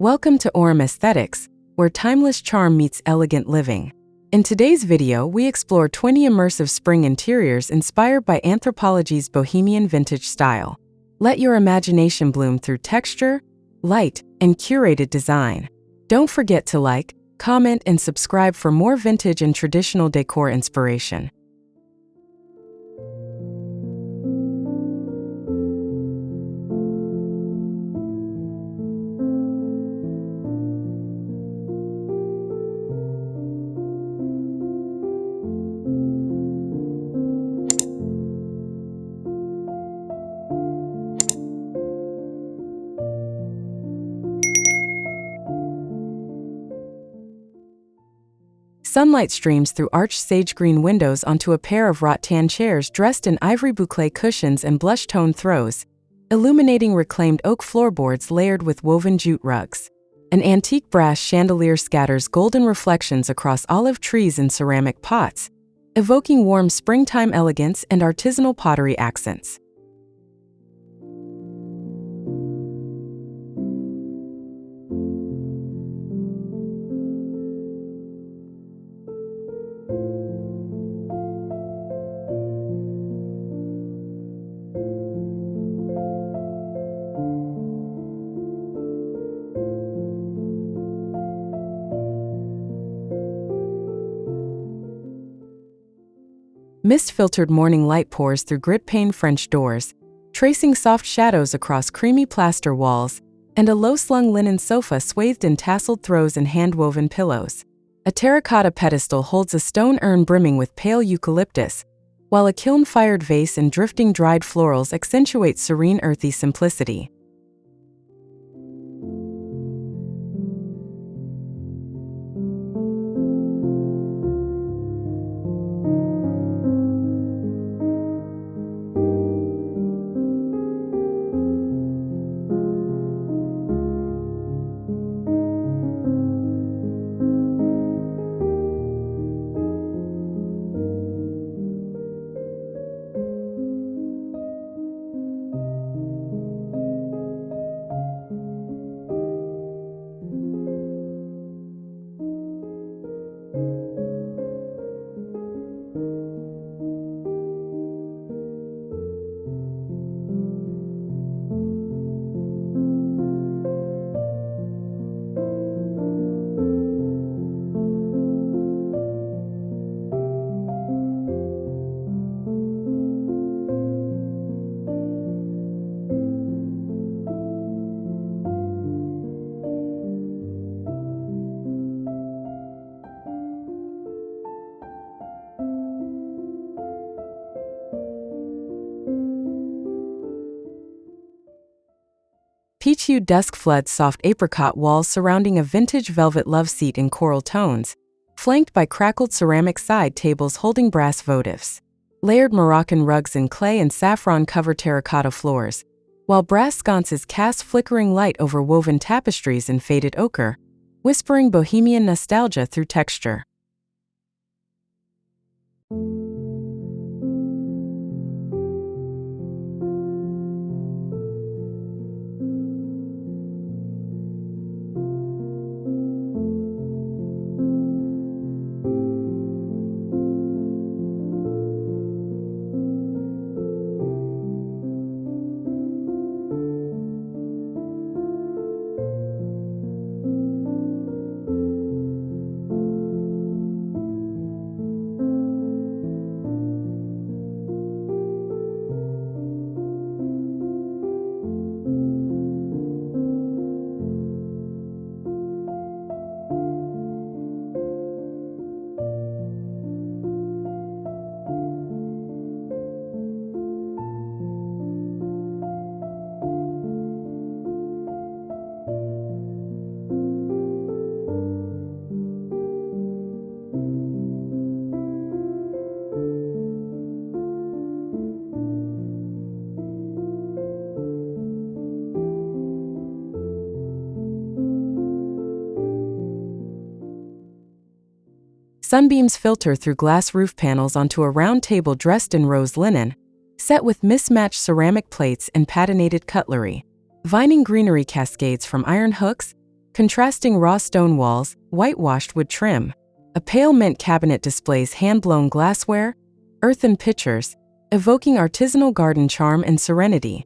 Welcome to Orem Aesthetics, where timeless charm meets elegant living. In today's video, we explore 20 immersive spring interiors inspired by Anthropologie's Bohemian vintage style. Let your imagination bloom through texture, light, and curated design. Don't forget to like, comment, and subscribe for more vintage and traditional decor inspiration. Sunlight streams through arched sage-green windows onto a pair of rattan chairs dressed in ivory boucle cushions and blush-toned throws, illuminating reclaimed oak floorboards layered with woven jute rugs. An antique brass chandelier scatters golden reflections across olive trees and ceramic pots, evoking warm springtime elegance and artisanal pottery accents. Mist-filtered morning light pours through grit-paned French doors, tracing soft shadows across creamy plaster walls, and a low-slung linen sofa swathed in tasseled throws and hand-woven pillows. A terracotta pedestal holds a stone urn brimming with pale eucalyptus, while a kiln-fired vase and drifting dried florals accentuate serene earthy simplicity. Peach-hued dusk floods soft apricot walls surrounding a vintage velvet love seat in coral tones, flanked by crackled ceramic side tables holding brass votives. Layered Moroccan rugs in clay and saffron cover terracotta floors, while brass sconces cast flickering light over woven tapestries in faded ochre, whispering Bohemian nostalgia through texture. Sunbeams filter through glass roof panels onto a round table dressed in rose linen, set with mismatched ceramic plates and patinated cutlery. Vining greenery cascades from iron hooks, contrasting raw stone walls, whitewashed wood trim. A pale mint cabinet displays hand-blown glassware, earthen pitchers, evoking artisanal garden charm and serenity.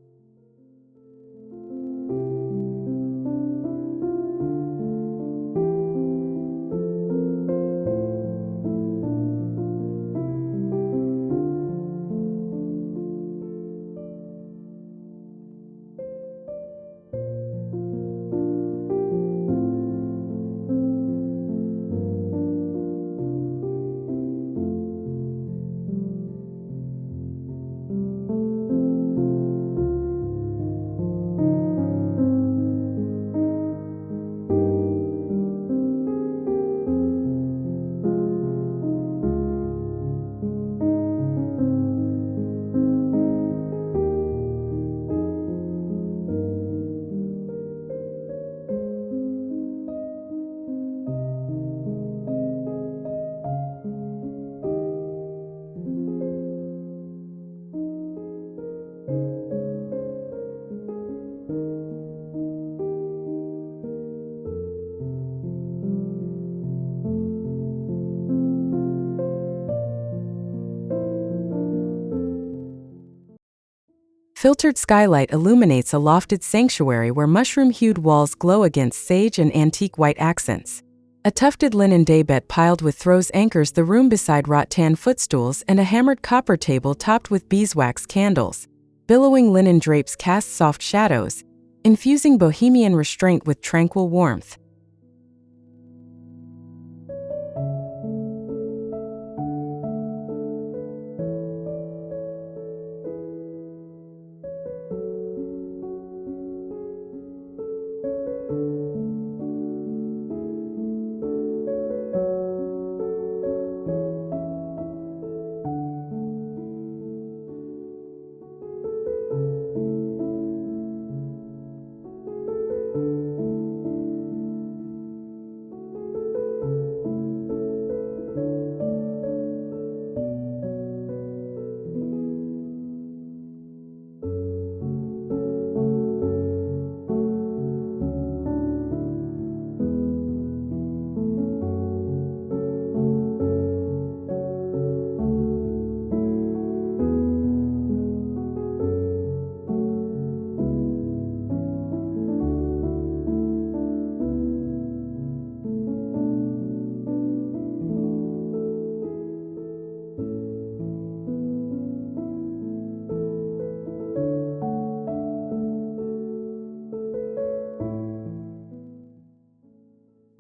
Filtered skylight illuminates a lofted sanctuary where mushroom-hued walls glow against sage and antique white accents. A tufted linen daybed piled with throws anchors the room beside rattan footstools and a hammered copper table topped with beeswax candles. Billowing linen drapes cast soft shadows, infusing Bohemian restraint with tranquil warmth.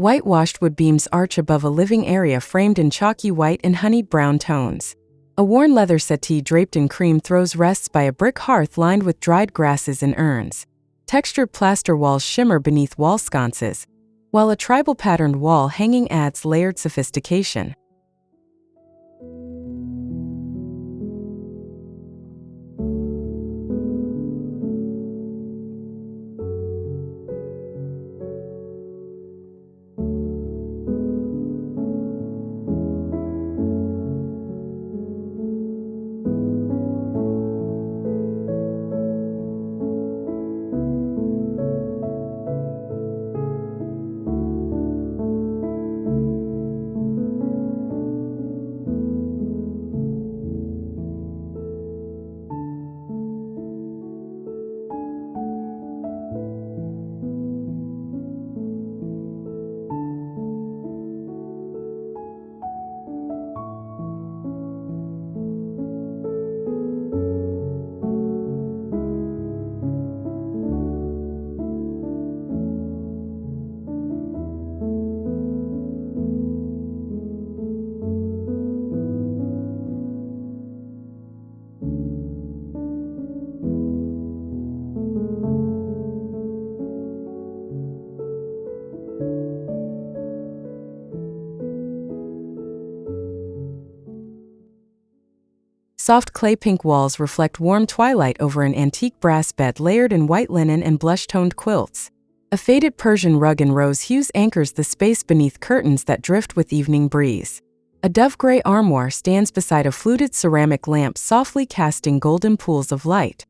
Whitewashed wood beams arch above a living area framed in chalky white and honeyed brown tones. A worn leather settee draped in cream throws rests by a brick hearth lined with dried grasses and urns. Textured plaster walls shimmer beneath wall sconces, while a tribal patterned wall hanging adds layered sophistication. Soft clay pink walls reflect warm twilight over an antique brass bed layered in white linen and blush-toned quilts. A faded Persian rug in rose hues anchors the space beneath curtains that drift with evening breeze. A dove-gray armoire stands beside a fluted ceramic lamp softly casting golden pools of light.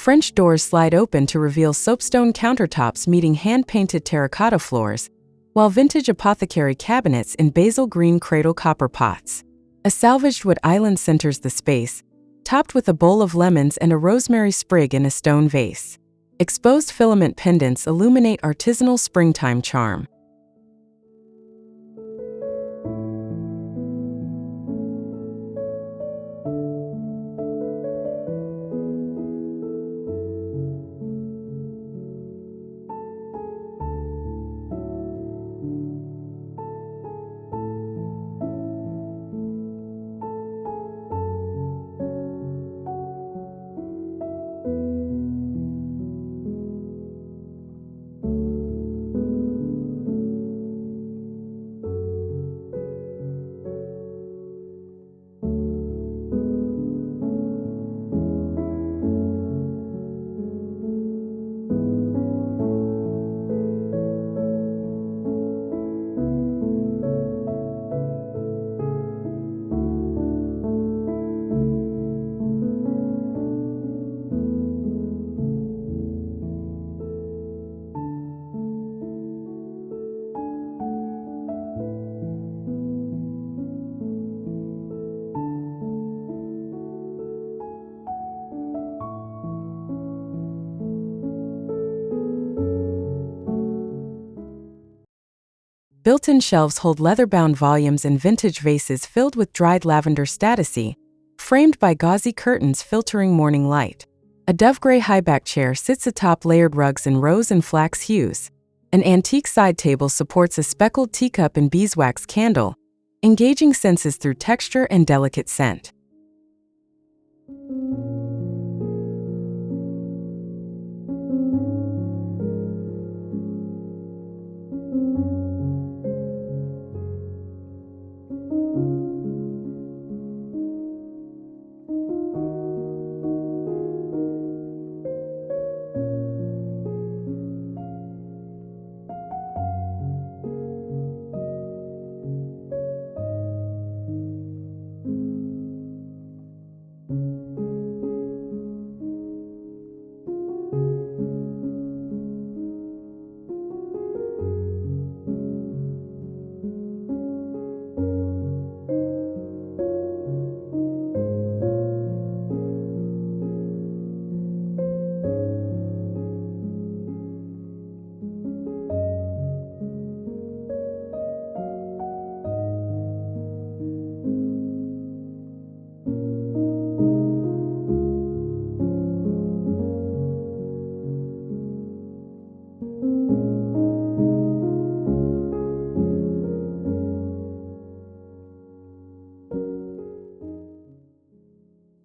French doors slide open to reveal soapstone countertops meeting hand-painted terracotta floors, while vintage apothecary cabinets in basil green cradle copper pots. A salvaged wood island centers the space, topped with a bowl of lemons and a rosemary sprig in a stone vase. Exposed filament pendants illuminate artisanal springtime charm. Built-in shelves hold leather-bound volumes and vintage vases filled with dried lavender statice, framed by gauzy curtains filtering morning light. A dove-gray high-back chair sits atop layered rugs in rose and flax hues. An antique side table supports a speckled teacup and beeswax candle, engaging senses through texture and delicate scent.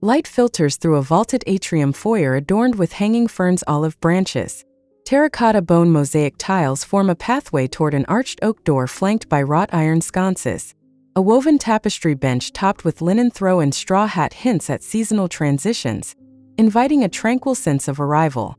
Light filters through a vaulted atrium foyer adorned with hanging ferns, olive branches. Terracotta bone mosaic tiles form a pathway toward an arched oak door flanked by wrought iron sconces. A woven tapestry bench topped with linen throw and straw hat hints at seasonal transitions, inviting a tranquil sense of arrival.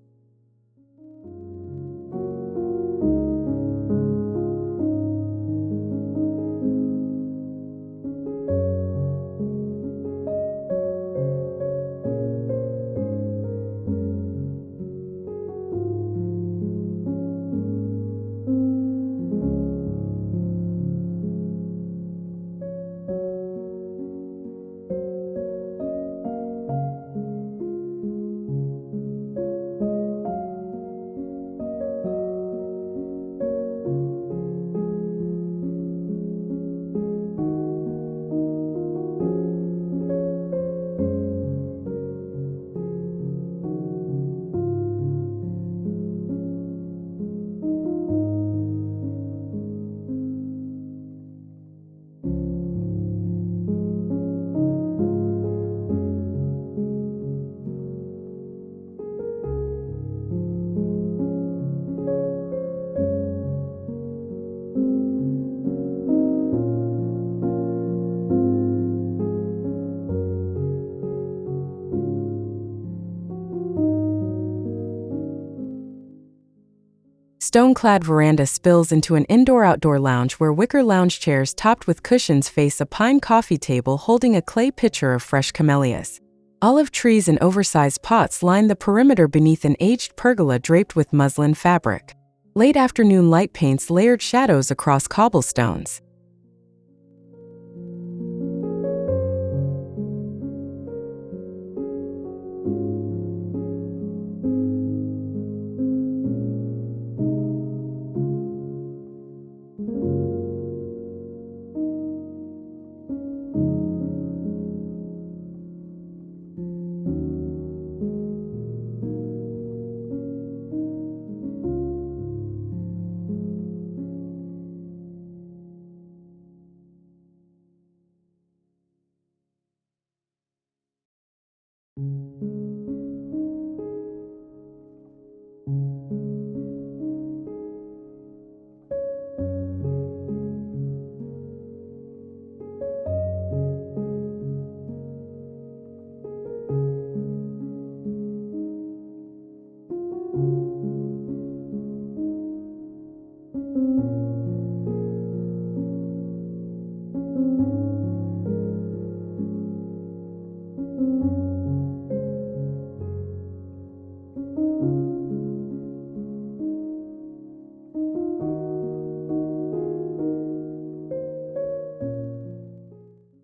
Stone-clad veranda spills into an indoor-outdoor lounge where wicker lounge chairs topped with cushions face a pine coffee table holding a clay pitcher of fresh camellias. Olive trees and oversized pots line the perimeter beneath an aged pergola draped with muslin fabric. Late afternoon light paints layered shadows across cobblestones.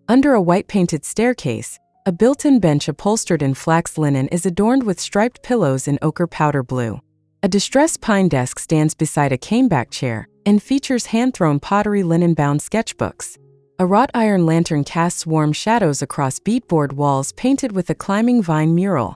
Under a white-painted staircase, a built-in bench upholstered in flax linen is adorned with striped pillows in ochre powder blue. A distressed pine desk stands beside a caneback chair and features hand-thrown pottery linen-bound sketchbooks. A wrought iron lantern casts warm shadows across beadboard walls painted with a climbing vine mural.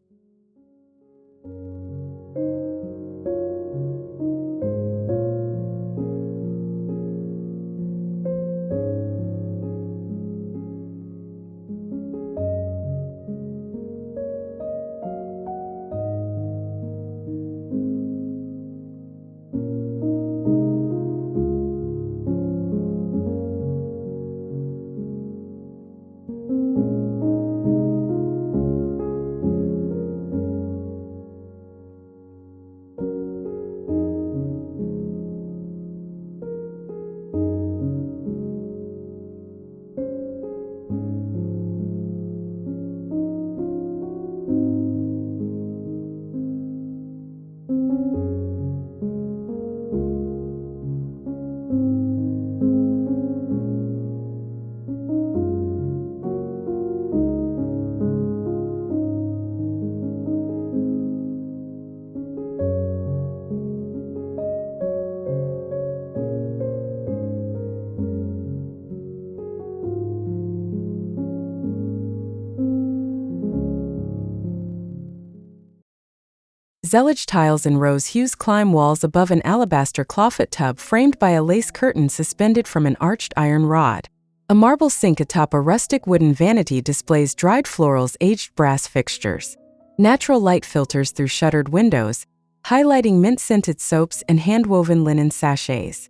Zellige tiles in rose hues climb walls above an alabaster clawfoot tub framed by a lace curtain suspended from an arched iron rod. A marble sink atop a rustic wooden vanity displays dried florals, aged brass fixtures. Natural light filters through shuttered windows, highlighting mint-scented soaps and hand-woven linen sachets.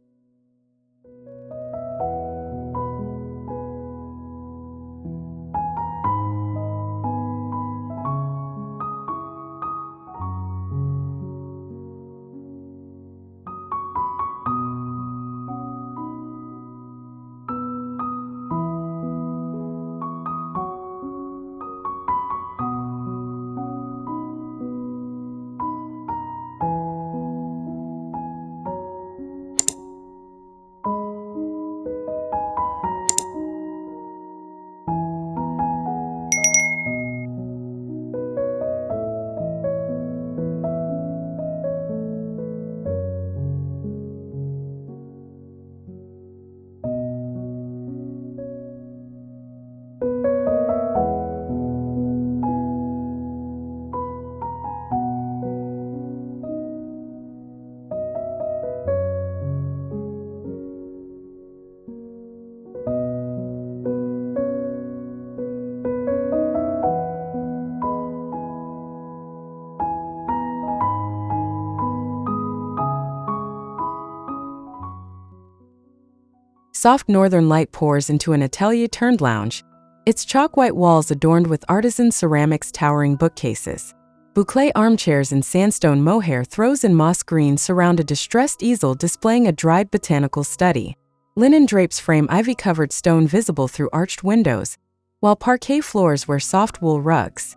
Soft northern light pours into an atelier-turned lounge, its chalk-white walls adorned with artisan ceramics towering bookcases. Boucle armchairs and sandstone mohair throws in moss green surround a distressed easel displaying a dried botanical study. Linen drapes frame ivy-covered stone visible through arched windows, while parquet floors wear soft wool rugs.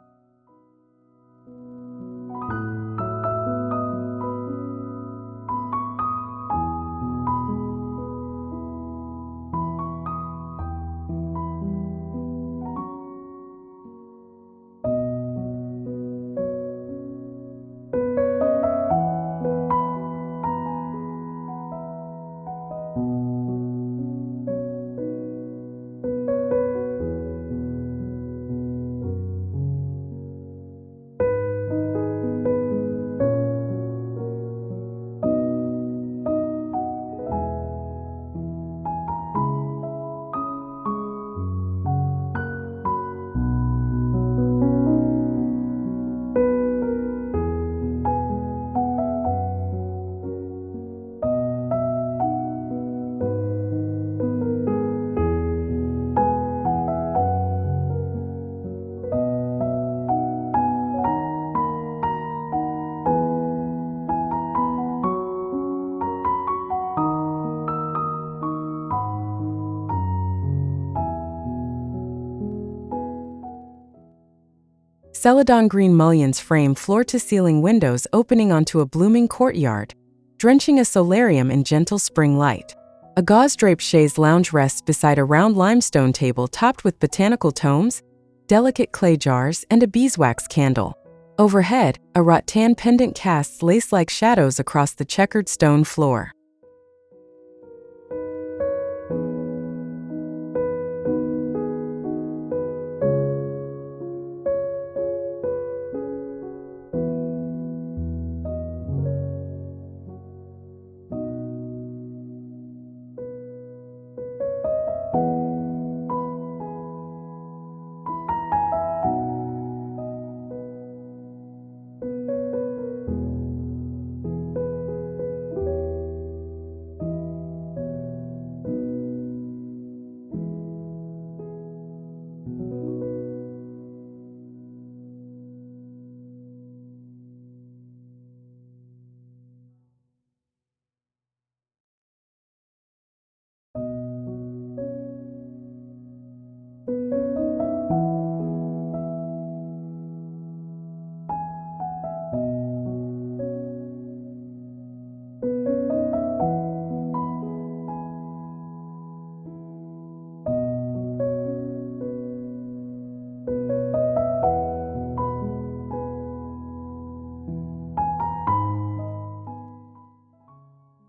Celadon green mullions frame floor-to-ceiling windows opening onto a blooming courtyard, drenching a solarium in gentle spring light. A gauze-draped chaise lounge rests beside a round limestone table topped with botanical tomes, delicate clay jars, and a beeswax candle. Overhead, a rattan pendant casts lace-like shadows across the checkered stone floor.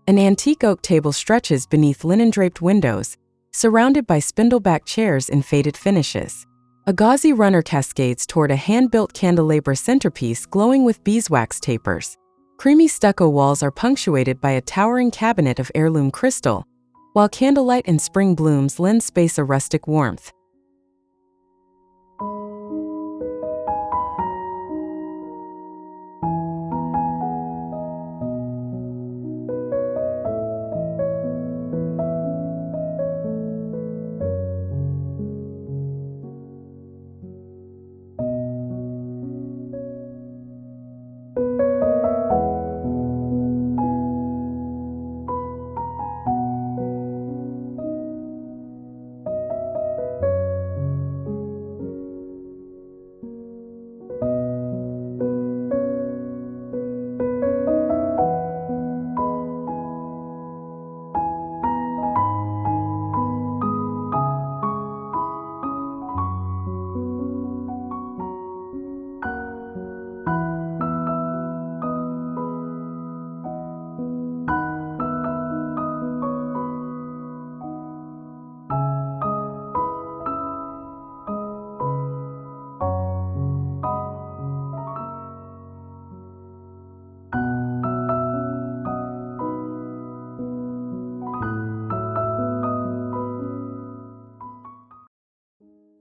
An antique oak table stretches beneath linen-draped windows, surrounded by spindle-back chairs in faded finishes. A gauzy runner cascades toward a hand-built candelabra centerpiece glowing with beeswax tapers. Creamy stucco walls are punctuated by a towering cabinet of heirloom crystal, while candlelight and spring blooms lend space a rustic warmth.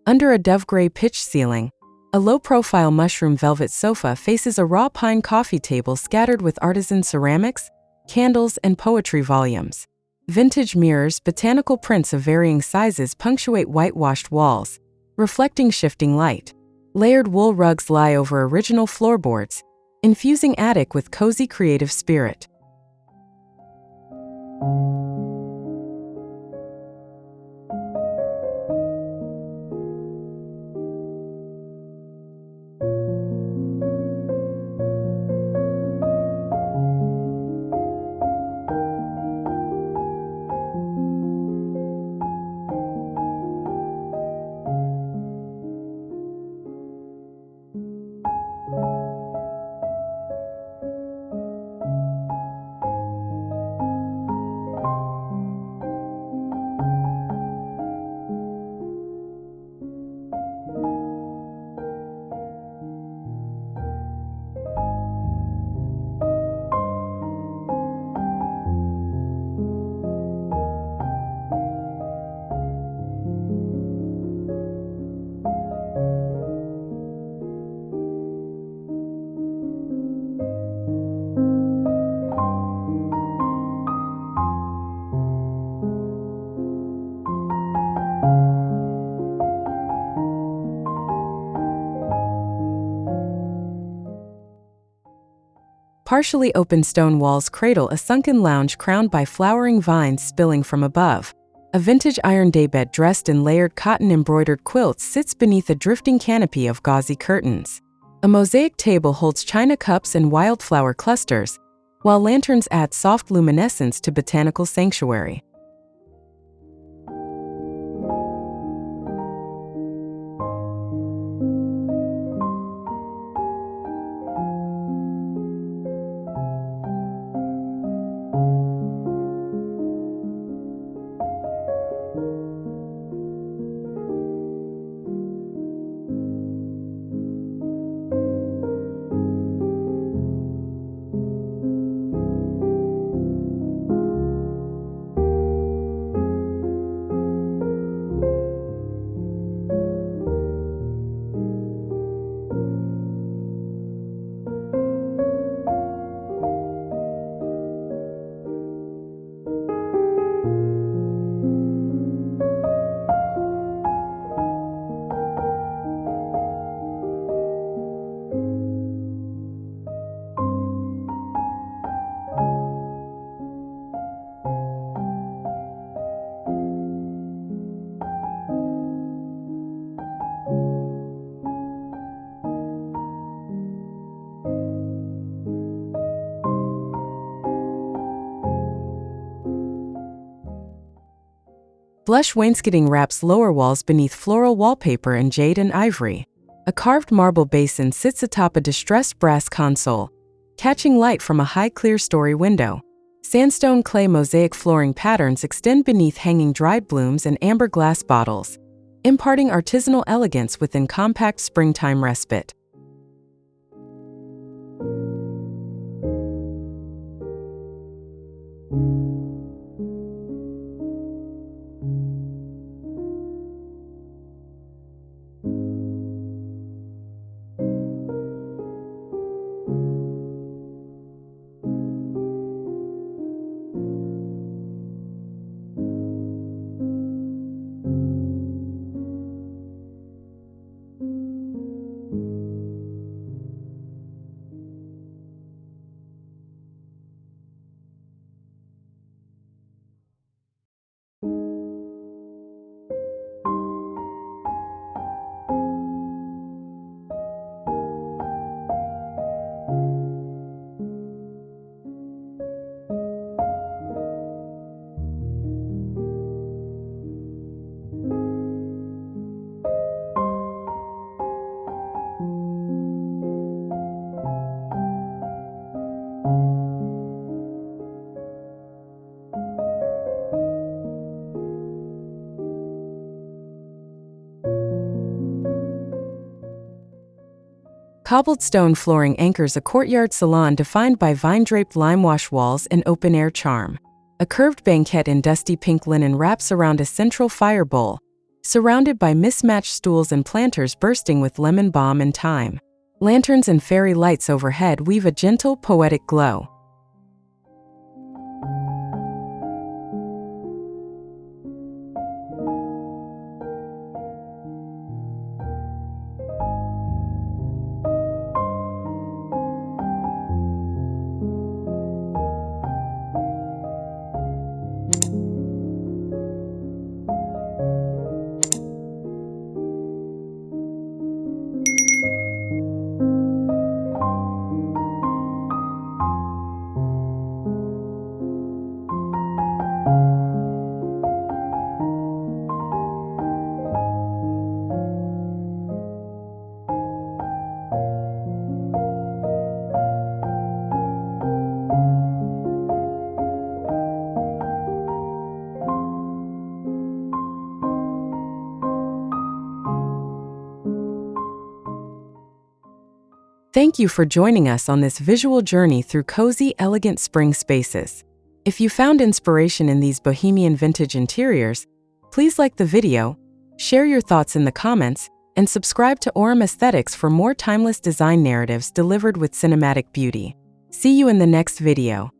Under a dove-gray pitch ceiling, a low-profile mushroom velvet sofa faces a raw pine coffee table scattered with artisan ceramics, candles, and poetry volumes. Vintage mirrors, botanical prints of varying sizes punctuate whitewashed walls, reflecting shifting light. Layered wool rugs lie over original floorboards, infusing attic with cozy creative spirit. Partially open stone walls cradle a sunken lounge crowned by flowering vines spilling from above. A vintage iron daybed dressed in layered cotton-embroidered quilts sits beneath a drifting canopy of gauzy curtains. A mosaic table holds china cups and wildflower clusters, while lanterns add soft luminescence to botanical sanctuary. Blush wainscoting wraps lower walls beneath floral wallpaper in jade and ivory. A carved marble basin sits atop a distressed brass console, catching light from a high clear-story window. Sandstone clay mosaic flooring patterns extend beneath hanging dried blooms and amber glass bottles, imparting artisanal elegance within compact springtime respite. Cobbled stone flooring anchors a courtyard salon defined by vine-draped lime-wash walls and open-air charm. A curved banquette in dusty pink linen wraps around a central fire bowl, surrounded by mismatched stools and planters bursting with lemon balm and thyme. Lanterns and fairy lights overhead weave a gentle, poetic glow. Thank you for joining us on this visual journey through cozy, elegant spring spaces. If you found inspiration in these Bohemian vintage interiors, please like the video, share your thoughts in the comments, and subscribe to Aurum Aesthetics for more timeless design narratives delivered with cinematic beauty. See you in the next video.